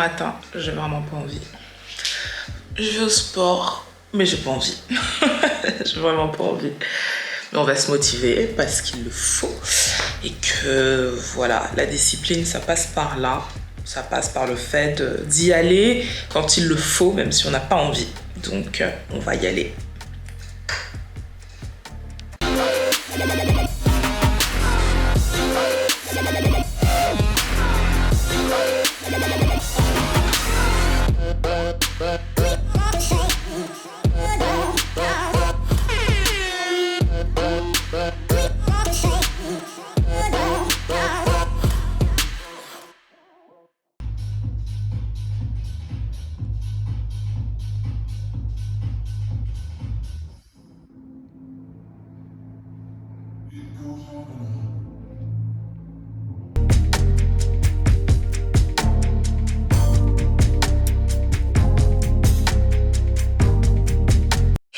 matin, j'ai vraiment pas envie. Je vais au sport, mais j'ai pas envie. J'ai vraiment pas envie. Mais on va se motiver parce qu'il le faut. Et que voilà, la discipline, ça passe par là. Ça passe par le fait d'y aller quand il le faut, même si on n'a pas envie. Donc, on va y aller.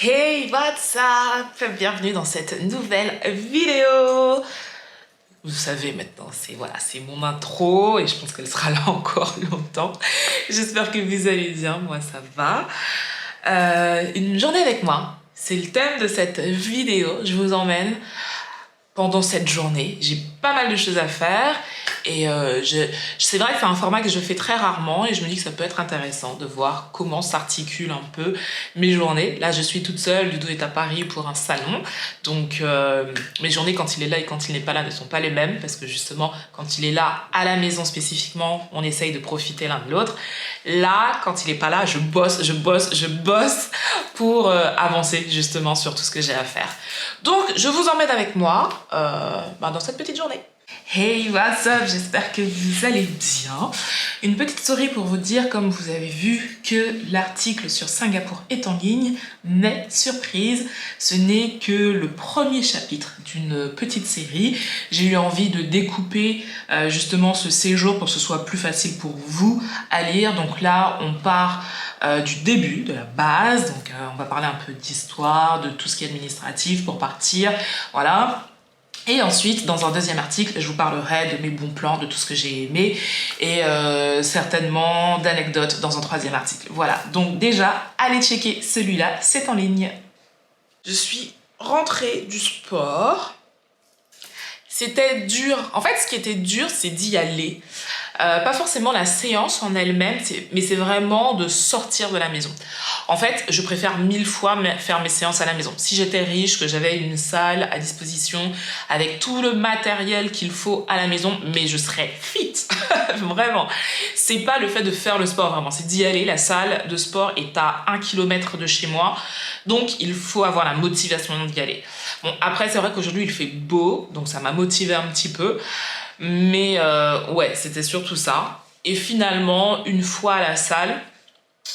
Hey, what's up? Bienvenue dans cette nouvelle vidéo. Vous savez maintenant, c'est mon intro et je pense qu'elle sera là encore longtemps. J'espère que vous allez bien, moi ça va. Une journée avec moi, c'est le thème de cette vidéo. Je vous emmène pendant cette journée. J'ai pas mal de choses à faire et c'est vrai que c'est un format que je fais très rarement et je me dis que ça peut être intéressant de voir comment s'articulent un peu mes journées. Là, je suis toute seule, Ludo est à Paris pour un salon, donc mes journées quand il est là et quand il n'est pas là ne sont pas les mêmes parce que justement, quand il est là à la maison spécifiquement, on essaye de profiter l'un de l'autre. Là, quand il n'est pas là, je bosse pour avancer justement sur tout ce que j'ai à faire. Donc, je vous emmène avec moi dans cette petite journée. Hey, what's up? J'espère que vous allez bien. Une petite story pour vous dire, comme vous avez vu, que l'article sur Singapour est en ligne, mais surprise, ce n'est que le premier chapitre d'une petite série. J'ai eu envie de découper justement ce séjour pour que ce soit plus facile pour vous à lire. Donc là, on part du début, de la base. Donc on va parler un peu d'histoire, de tout ce qui est administratif pour partir. Voilà. Et ensuite, dans un deuxième article, je vous parlerai de mes bons plans, de tout ce que j'ai aimé et certainement d'anecdotes dans un troisième article. Voilà, donc déjà, allez checker celui-là, c'est en ligne. Je suis rentrée du sport. C'était dur. En fait, ce qui était dur, c'est d'y aller. Pas forcément la séance en elle-même, mais c'est vraiment de sortir de la maison. En fait, je préfère 1000 fois faire mes séances à la maison. Si j'étais riche, que j'avais une salle à disposition avec tout le matériel qu'il faut à la maison, mais je serais fit. Vraiment. C'est pas le fait de faire le sport, vraiment. C'est d'y aller. La salle de sport est à 1 km de chez moi. Donc, il faut avoir la motivation d'y aller. Bon, après, c'est vrai qu'aujourd'hui, il fait beau. Donc, ça m'a motivé un petit peu. Mais ouais, c'était surtout ça. Et finalement, une fois à la salle,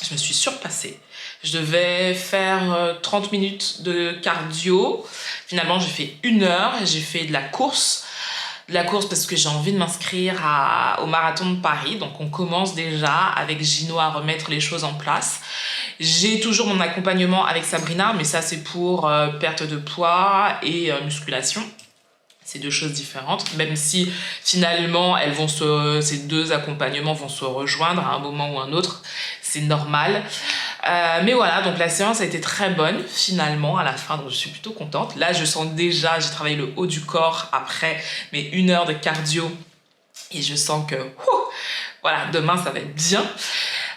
je me suis surpassée. Je devais faire 30 minutes de cardio. Finalement, j'ai fait 1 heure. J'ai fait de la course. De la course parce que j'ai envie de m'inscrire au marathon de Paris. Donc, on commence déjà avec Gino à remettre les choses en place. J'ai toujours mon accompagnement avec Sabrina, mais ça, c'est pour perte de poids et musculation. C'est 2 choses différentes, même si finalement ces 2 accompagnements vont se rejoindre à un moment ou un autre, c'est normal. Mais voilà, donc la séance a été très bonne finalement à la fin, donc je suis plutôt contente. Là, je sens déjà, j'ai travaillé le haut du corps après mes 1 heure de cardio et je sens que voilà, demain ça va être bien.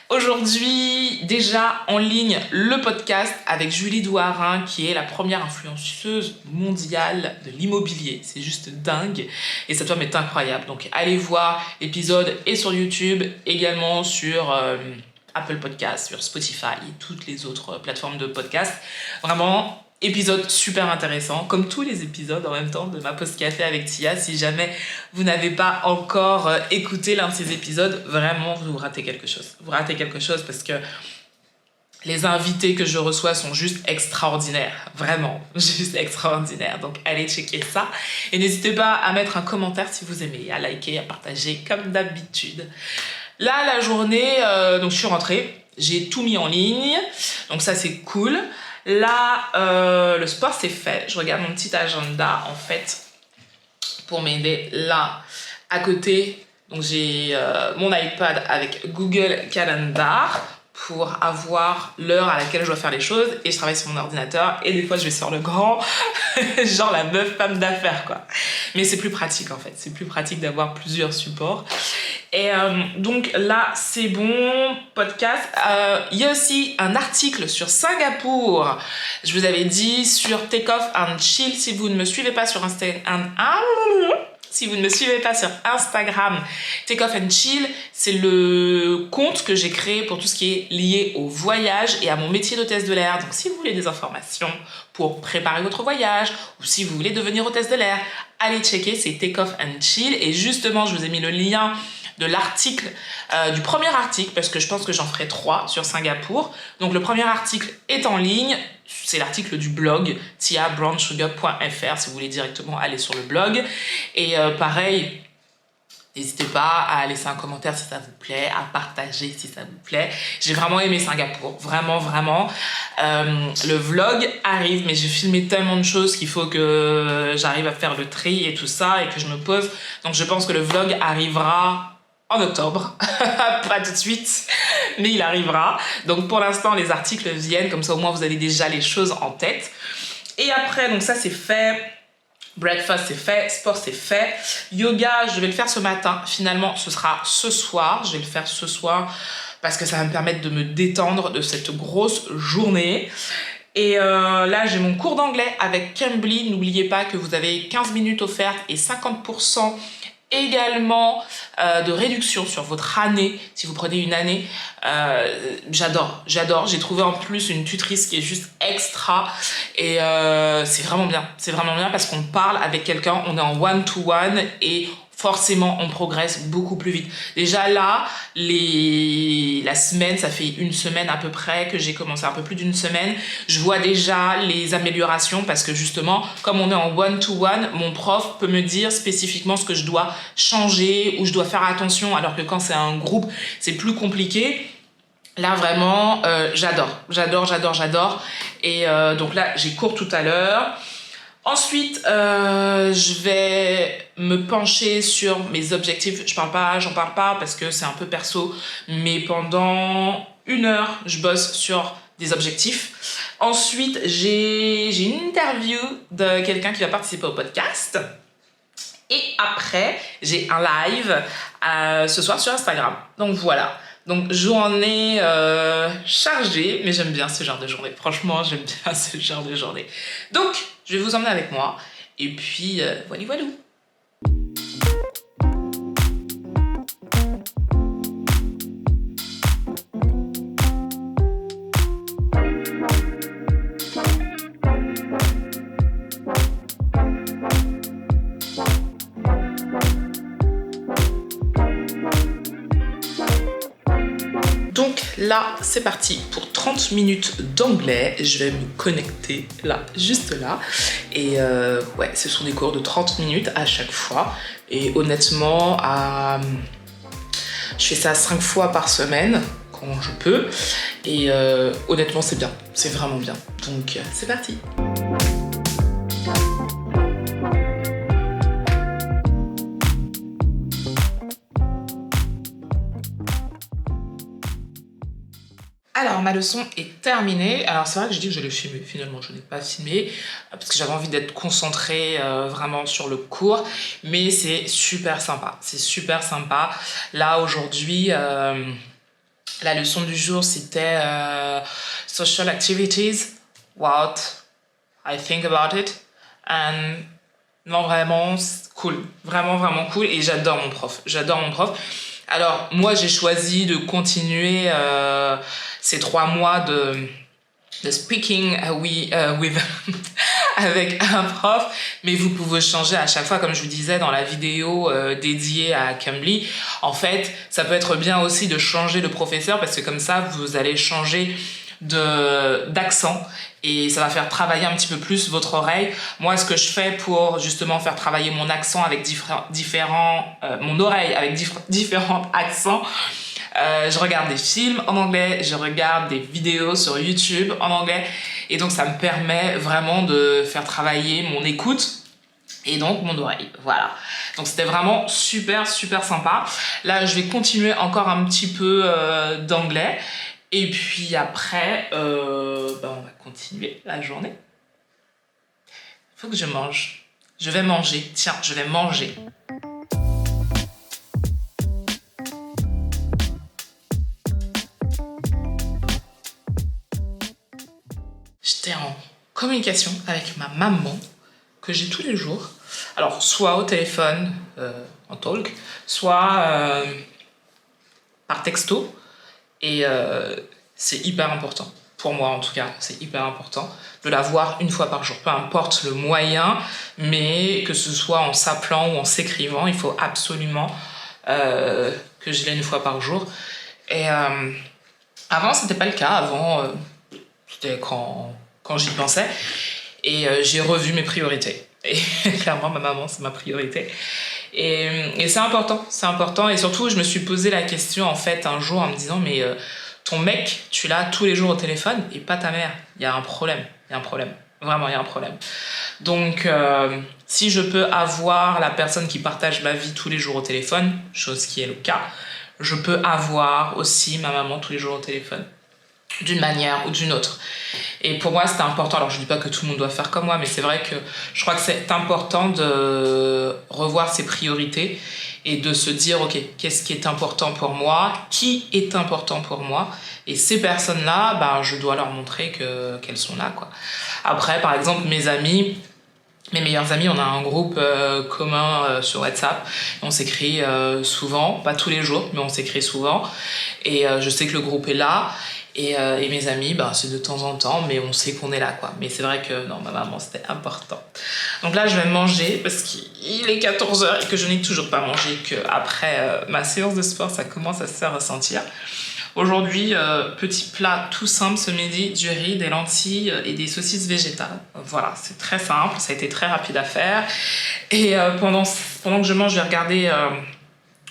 Aujourd'hui, déjà en ligne, le podcast avec Julie Douarin, qui est la première influenceuse mondiale de l'immobilier. C'est juste dingue. Et cette femme est incroyable. Donc, allez voir l'épisode et sur YouTube, également sur Apple Podcasts, sur Spotify et toutes les autres plateformes de podcast. Vraiment, épisode super intéressant, comme tous les épisodes en même temps de ma pause café avec Tia. Si jamais vous n'avez pas encore écouté l'un de ces épisodes, vraiment, vous ratez quelque chose. Vous ratez quelque chose parce que les invités que je reçois sont juste extraordinaires. Vraiment, juste extraordinaires. Donc, allez checker ça. Et n'hésitez pas à mettre un commentaire si vous aimez, à liker, à partager, comme d'habitude. Là, la journée, donc je suis rentrée. J'ai tout mis en ligne. Donc ça, c'est cool. Là, le sport, c'est fait. Je regarde mon petit agenda, en fait, pour m'aider. Là, à côté, Donc j'ai mon iPad avec Google Calendar pour avoir l'heure à laquelle je dois faire les choses, et je travaille sur mon ordinateur, et des fois je vais sur le grand, genre la meuf femme d'affaires quoi. Mais c'est plus pratique en fait, c'est plus pratique d'avoir plusieurs supports. Et donc là c'est bon, podcast. Il y a aussi un article sur Singapour, je vous avais dit, sur Take Off and Chill. Si vous ne me suivez pas sur Instagram, Take Off and Chill, c'est le compte que j'ai créé pour tout ce qui est lié au voyage et à mon métier d'hôtesse de l'air. Donc si vous voulez des informations pour préparer votre voyage, ou si vous voulez devenir hôtesse de l'air, allez checker, c'est Take Off and Chill. Et justement, je vous ai mis le lien de l'article, du premier article, parce que je pense que j'en ferai 3 sur Singapour. Donc le premier article est en ligne, c'est l'article du blog tiabrownsugar.fr si vous voulez directement aller sur le blog. Et pareil, n'hésitez pas à laisser un commentaire si ça vous plaît, à partager si ça vous plaît. J'ai vraiment aimé Singapour, vraiment, vraiment. Le vlog arrive, mais j'ai filmé tellement de choses qu'il faut que j'arrive à faire le tri et tout ça, et que je me pose. Donc je pense que le vlog arrivera en octobre, pas tout de suite, mais il arrivera. Donc pour l'instant, les articles viennent, comme ça au moins vous avez déjà les choses en tête. Et après, donc ça c'est fait. Breakfast c'est fait, sport c'est fait, yoga je vais le faire ce matin, finalement ce sera ce soir, je vais le faire ce soir parce que ça va me permettre de me détendre de cette grosse journée. Et là j'ai mon cours d'anglais avec Cambly, n'oubliez pas que vous avez 15 minutes offertes et 50% également de réduction sur votre année si vous prenez une année. J'adore, j'ai trouvé en plus une tutrice qui est juste extra, et c'est vraiment bien parce qu'on parle avec quelqu'un, on est en one-to-one et forcément on progresse beaucoup plus vite. Déjà là, la semaine, ça fait une semaine à peu près que j'ai commencé, un peu plus d'une semaine, je vois déjà les améliorations parce que justement, comme on est en one-to-one, mon prof peut me dire spécifiquement ce que je dois changer ou je dois faire attention, alors que quand c'est un groupe, c'est plus compliqué. Là vraiment, j'adore. Et donc là, j'ai cours tout à l'heure. Ensuite, je vais me pencher sur mes objectifs. J'en parle pas parce que c'est un peu perso, mais pendant 1 heure, je bosse sur des objectifs. Ensuite, j'ai une interview de quelqu'un qui va participer au podcast. Et après, j'ai un live ce soir sur Instagram. Donc voilà. Donc journée chargée, mais j'aime bien ce genre de journée. Franchement, j'aime bien ce genre de journée. Donc, je vais vous emmener avec moi. Et puis, voilà. Donc là, c'est parti pour 30 minutes d'anglais. Je vais me connecter là, juste là. Et ouais, ce sont des cours de 30 minutes à chaque fois. Et honnêtement, je fais ça 5 fois par semaine, quand je peux. Et honnêtement, c'est bien. C'est vraiment bien. Donc, c'est parti. Alors, ma leçon est terminée. Alors, c'est vrai que je dis que je l'ai filmé. Finalement, je ne l'ai pas filmé parce que j'avais envie d'être concentrée vraiment sur le cours. Mais c'est super sympa. C'est super sympa. Là, aujourd'hui, la leçon du jour, c'était Social Activities. What I think about it. And non, vraiment, c'est cool. Vraiment, vraiment cool. Et j'adore mon prof. Alors, moi, j'ai choisi de continuer ces 3 mois de speaking with avec un prof, mais vous pouvez changer à chaque fois, comme je vous disais dans la vidéo dédiée à Cambly. En fait, ça peut être bien aussi de changer de professeur parce que comme ça, vous allez changer d'accent et ça va faire travailler un petit peu plus votre oreille. Moi, ce que je fais pour justement faire travailler mon accent avec mon oreille avec différents accents, je regarde des films en anglais, je regarde des vidéos sur YouTube en anglais, et donc ça me permet vraiment de faire travailler mon écoute et donc mon oreille, voilà. Donc c'était vraiment super sympa. Là je vais continuer encore un petit peu d'anglais et puis après on va continuer la journée. Il faut que je mange. Je vais manger, tiens, je vais manger. J'étais en communication avec ma maman que j'ai tous les jours. Alors, soit au téléphone, en talk, soit par texto. Et c'est hyper important. Pour moi, en tout cas, c'est hyper important de la voir une fois par jour. Peu importe le moyen, mais que ce soit en s'appelant ou en s'écrivant, il faut absolument que je l'ai une fois par jour. Et avant, c'était pas le cas. Avant, c'était quand j'y pensais. Et j'ai revu mes priorités. Et clairement, ma maman, c'est ma priorité. Et c'est important. Et surtout, je me suis posé la question, en fait, un jour, en me disant, mais ton mec, tu l'as tous les jours au téléphone et pas ta mère. Il y a un problème. Vraiment, il y a un problème. Donc, si je peux avoir la personne qui partage ma vie tous les jours au téléphone, chose qui est le cas, je peux avoir aussi ma maman tous les jours au téléphone, d'une manière ou d'une autre. Et pour moi, c'était important. Alors, je dis pas que tout le monde doit faire comme moi, mais c'est vrai que je crois que c'est important de revoir ses priorités et de se dire, ok, qu'est-ce qui est important pour moi, qui est important pour moi, et ces personnes-là, ben, je dois leur montrer qu'elles sont là, quoi. Après, par exemple, mes meilleurs amis, on a un groupe commun sur WhatsApp. On s'écrit souvent, pas tous les jours, mais on s'écrit souvent. Et je sais que le groupe est là. Et mes amis, bah, c'est de temps en temps, mais on sait qu'on est là, quoi. Mais c'est vrai que non, ma maman, c'était important. Donc là, je vais manger parce qu'il est 14h et que je n'ai toujours pas mangé, qu'après ma séance de sport, ça commence à se faire ressentir. Aujourd'hui, petit plat tout simple ce midi, du riz, des lentilles et des saucisses végétales. Voilà, c'est très simple, ça a été très rapide à faire. Et pendant que je mange, je vais regarder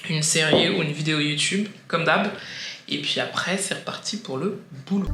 une série ou une vidéo YouTube, comme d'hab. Et puis après, c'est reparti pour le boulot.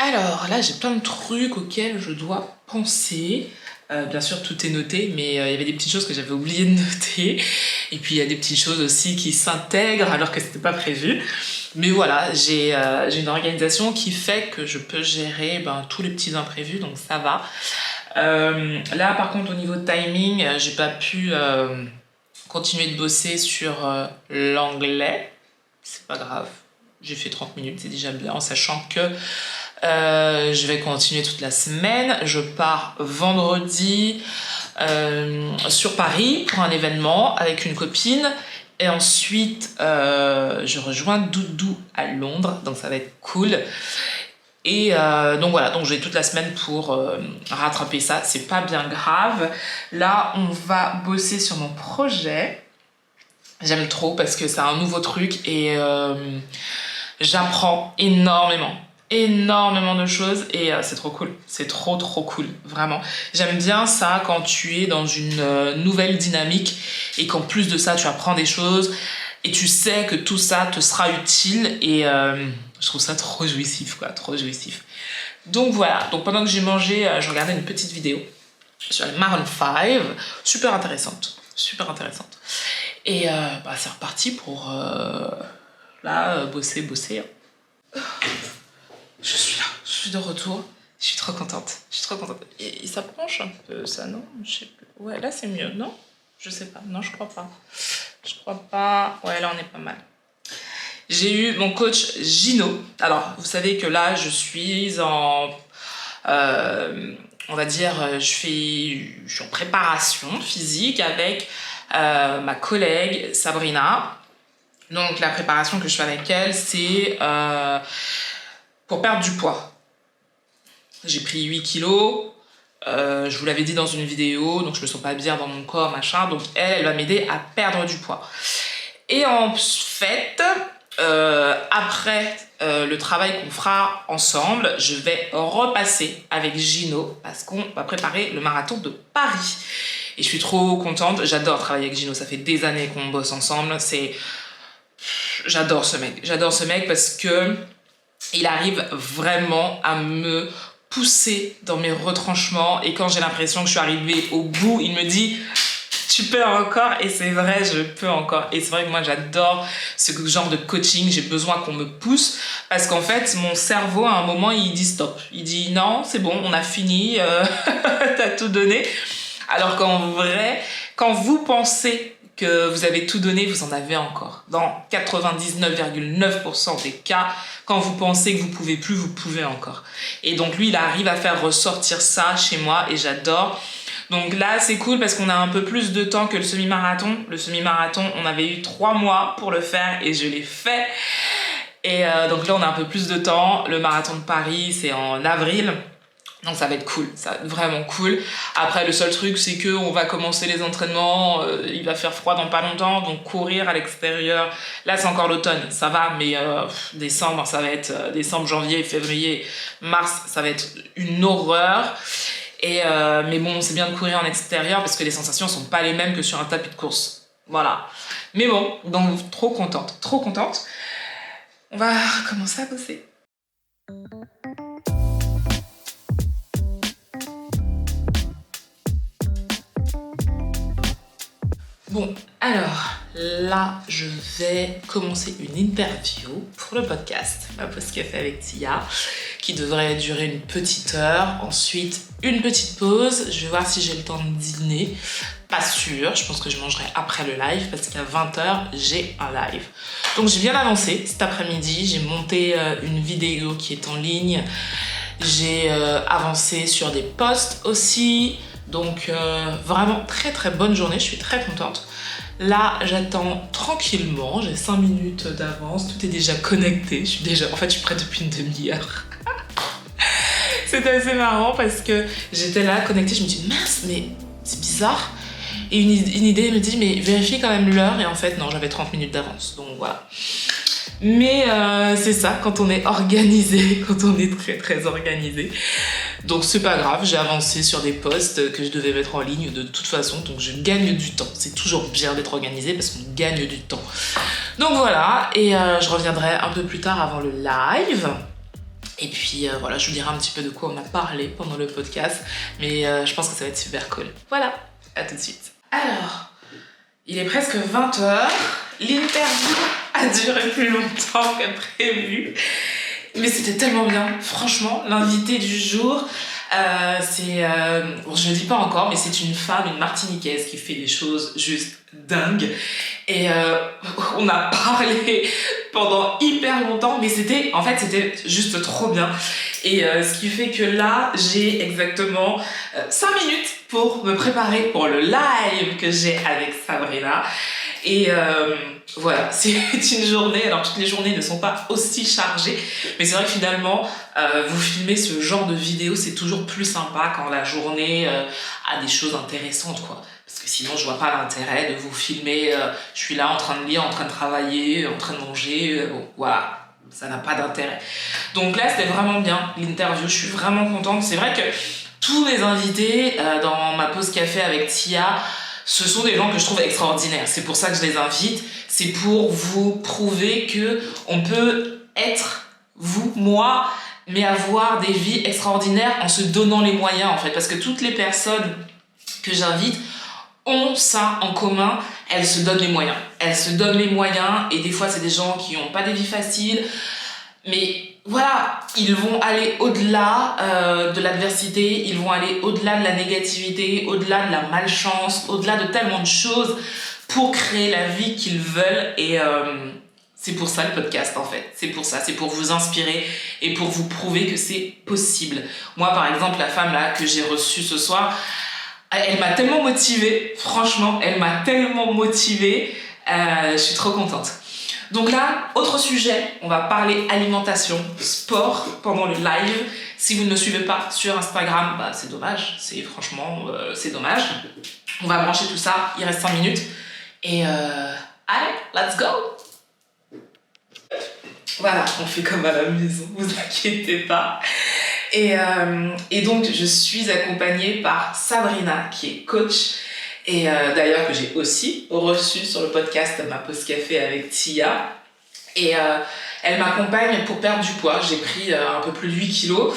Alors là, j'ai plein de trucs auxquels je dois penser. Bien sûr, tout est noté, mais il y avait des petites choses que j'avais oublié de noter. Et puis, il y a des petites choses aussi qui s'intègrent alors que c'était pas prévu. Mais voilà, j'ai une organisation qui fait que je peux gérer tous les petits imprévus, donc ça va. Là, par contre, au niveau de timing, j'ai pas pu continuer de bosser sur l'anglais. C'est pas grave. J'ai fait 30 minutes, c'est déjà bien, en sachant que je vais continuer toute la semaine. Je pars vendredi sur Paris pour un événement avec une copine. Et ensuite, je rejoins Doudou à Londres. Donc ça va être cool. Et donc voilà, donc j'ai toute la semaine pour rattraper ça. C'est pas bien grave. Là, on va bosser sur mon projet. J'aime trop parce que c'est un nouveau truc et j'apprends énormément de choses et c'est trop cool, c'est trop cool, vraiment. J'aime bien ça quand tu es dans une nouvelle dynamique et qu'en plus de ça tu apprends des choses et tu sais que tout ça te sera utile et je trouve ça trop jouissif, quoi, trop jouissif. Donc voilà, donc pendant que j'ai mangé, je regardais une petite vidéo sur les Maroon 5, super intéressante. Et c'est reparti pour là, bosser. Je suis de retour. Je suis trop contente. Et ça penche un peu, ça, non? Je sais plus. Ouais, là, c'est mieux, non? Je sais pas. Non, je crois pas. Ouais, là, on est pas mal. J'ai eu mon coach Gino. Alors, vous savez que là, je suis en... on va dire, je suis en préparation physique avec ma collègue Sabrina. Donc, la préparation que je fais avec elle, c'est... pour perdre du poids. J'ai pris 8 kilos Je vous l'avais dit dans une vidéo, donc je me sens pas bien dans mon corps, machin. Donc elle va m'aider à perdre du poids. Et en fait, après le travail qu'on fera ensemble, je vais repasser avec Gino parce qu'on va préparer le marathon de Paris. Et je suis trop contente, j'adore travailler avec Gino, ça fait des années qu'on bosse ensemble, j'adore ce mec parce que il arrive vraiment à me pousser dans mes retranchements et quand j'ai l'impression que je suis arrivée au bout, il me dit tu peux encore, et c'est vrai, je peux encore. Et c'est vrai que moi j'adore ce genre de coaching, j'ai besoin qu'on me pousse parce qu'en fait mon cerveau à un moment il dit stop, il dit non c'est bon, on a fini, t'as tout donné. Alors qu'en vrai, quand vous pensez que vous avez tout donné, vous en avez encore. Dans 99,9% des cas, quand vous pensez que vous pouvez plus, vous pouvez encore. Et donc lui, il arrive à faire ressortir ça chez moi et j'adore. Donc là, c'est cool parce qu'on a un peu plus de temps que le semi-marathon. Le semi-marathon, on avait eu 3 mois pour le faire et je l'ai fait. Et donc là, on a un peu plus de temps. Le marathon de Paris, c'est en avril. Donc ça va être cool, ça va être vraiment cool. Après, le seul truc, c'est qu'on va commencer les entraînements, il va faire froid dans pas longtemps, donc courir à l'extérieur, là c'est encore l'automne, ça va, mais décembre, ça va être décembre, janvier, février, mars, ça va être une horreur. Et mais bon, c'est bien de courir en extérieur parce que les sensations sont pas les mêmes que sur un tapis de course. Voilà. Mais bon, donc trop contente, trop contente. On va commencer à bosser. Bon, alors là, je vais commencer une interview pour le podcast, ma pause café avec Tia, qui devrait durer une petite heure. Ensuite, une petite pause. Je vais voir si j'ai le temps de dîner. Pas sûr, je pense que je mangerai après le live parce qu'à 20h, j'ai un live. Donc j'ai bien avancé cet après-midi. J'ai monté une vidéo qui est en ligne. J'ai avancé sur des posts aussi. Donc vraiment très très bonne journée, je suis très contente. Là, j'attends tranquillement, j'ai 5 minutes d'avance, tout est déjà connecté. Je suis prête depuis une demi-heure. C'était assez marrant parce que j'étais là connectée, je me dis mince, mais c'est bizarre. Et une idée me dit mais vérifie quand même l'heure et en fait non, j'avais 30 minutes d'avance, donc voilà. Mais c'est ça, quand on est organisé, quand on est très très organisé. Donc c'est pas grave, j'ai avancé sur des posts que je devais mettre en ligne de toute façon, donc je gagne du temps. C'est toujours bien d'être organisé parce qu'on gagne du temps. Donc voilà, et je reviendrai un peu plus tard avant le live. Et puis voilà, je vous dirai un petit peu de quoi on a parlé pendant le podcast, mais je pense que ça va être super cool. Voilà, à tout de suite. Alors, il est presque 20h, l'interview a duré plus longtemps que prévu, mais c'était tellement bien, franchement, l'invité du jour, bon, je le dis pas encore, mais c'est une femme, une martiniquaise qui fait des choses juste dingues, et on a parlé pendant hyper longtemps, mais c'était juste trop bien, et ce qui fait que là, j'ai exactement 5 minutes pour me préparer pour le live que j'ai avec Sabrina. Et voilà, c'est une journée, alors toutes les journées ne sont pas aussi chargées, mais c'est vrai que finalement, vous filmer ce genre de vidéo, c'est toujours plus sympa quand la journée a des choses intéressantes, quoi. Parce que sinon, je vois pas l'intérêt de vous filmer, je suis là en train de lire, en train de travailler, en train de manger, bon, voilà. Ça n'a pas d'intérêt. Donc là, c'était vraiment bien, l'interview, je suis vraiment contente. C'est vrai que tous mes invités dans ma pause café avec Tia, ce sont des gens que je trouve extraordinaires. C'est pour ça que je les invite. C'est pour vous prouver que on peut être vous, moi, mais avoir des vies extraordinaires en se donnant les moyens, en fait. Parce que toutes les personnes que j'invite ont ça en commun, elles se donnent les moyens. Elles se donnent les moyens et des fois, c'est des gens qui n'ont pas des vies faciles. Mais voilà, ils vont aller au-delà de l'adversité, ils vont aller au-delà de la négativité, au-delà de la malchance, au-delà de tellement de choses pour créer la vie qu'ils veulent. Et c'est pour ça le podcast en fait. C'est pour ça, c'est pour vous inspirer et pour vous prouver que c'est possible. Moi par exemple, la femme là que j'ai reçue ce soir, elle m'a tellement motivée, franchement, elle m'a tellement motivée, je suis trop contente. Donc là, autre sujet, on va parler alimentation, sport pendant le live. Si vous ne me suivez pas sur Instagram, bah c'est dommage, franchement c'est dommage. On va brancher tout ça, il reste 5 minutes. Et allez, let's go! Voilà, on fait comme à la maison, vous inquiétez pas. Et donc, je suis accompagnée par Sabrina, qui est coach, et d'ailleurs que j'ai aussi reçu sur le podcast Ma Pause Café avec Tia. Et elle m'accompagne pour perdre du poids. J'ai pris un peu plus de 8 kilos.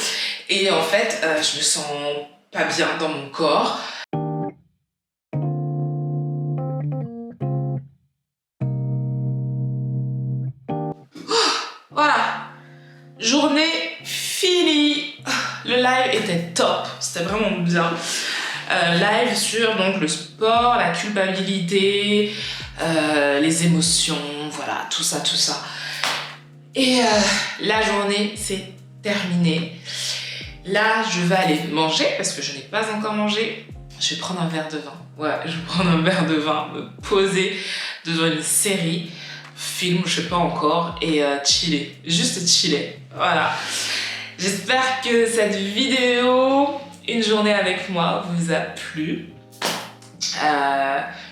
Et en fait, je me sens pas bien dans mon corps. Voilà, journée finie. Le live était top, c'était vraiment bien. Live sur donc, le sport, la culpabilité, les émotions, voilà, tout ça. Et la journée s'est terminée. Là, je vais aller manger parce que je n'ai pas encore mangé. Je vais prendre un verre de vin. Ouais, je vais prendre un verre de vin, me poser devant une série, film, je sais pas encore, et chiller. Juste chiller. Voilà. J'espère que cette vidéo, une journée avec moi, vous a plu.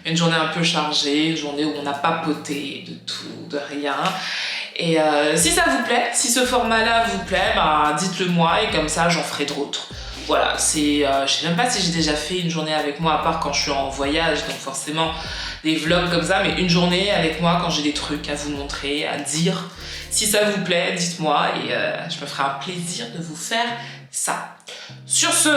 Une journée un peu chargée, une journée où on a papoté de tout, de rien. Et si ça vous plaît, si ce format-là vous plaît, bah, dites-le moi et comme ça j'en ferai d'autres. Voilà, je sais même pas si j'ai déjà fait une journée avec moi à part quand je suis en voyage, donc forcément des vlogs comme ça, mais une journée avec moi quand j'ai des trucs à vous montrer, à dire. Si ça vous plaît, dites-moi et je me ferai un plaisir de vous faire ça. Sur ce,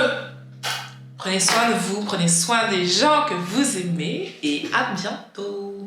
prenez soin de vous, prenez soin des gens que vous aimez et à bientôt.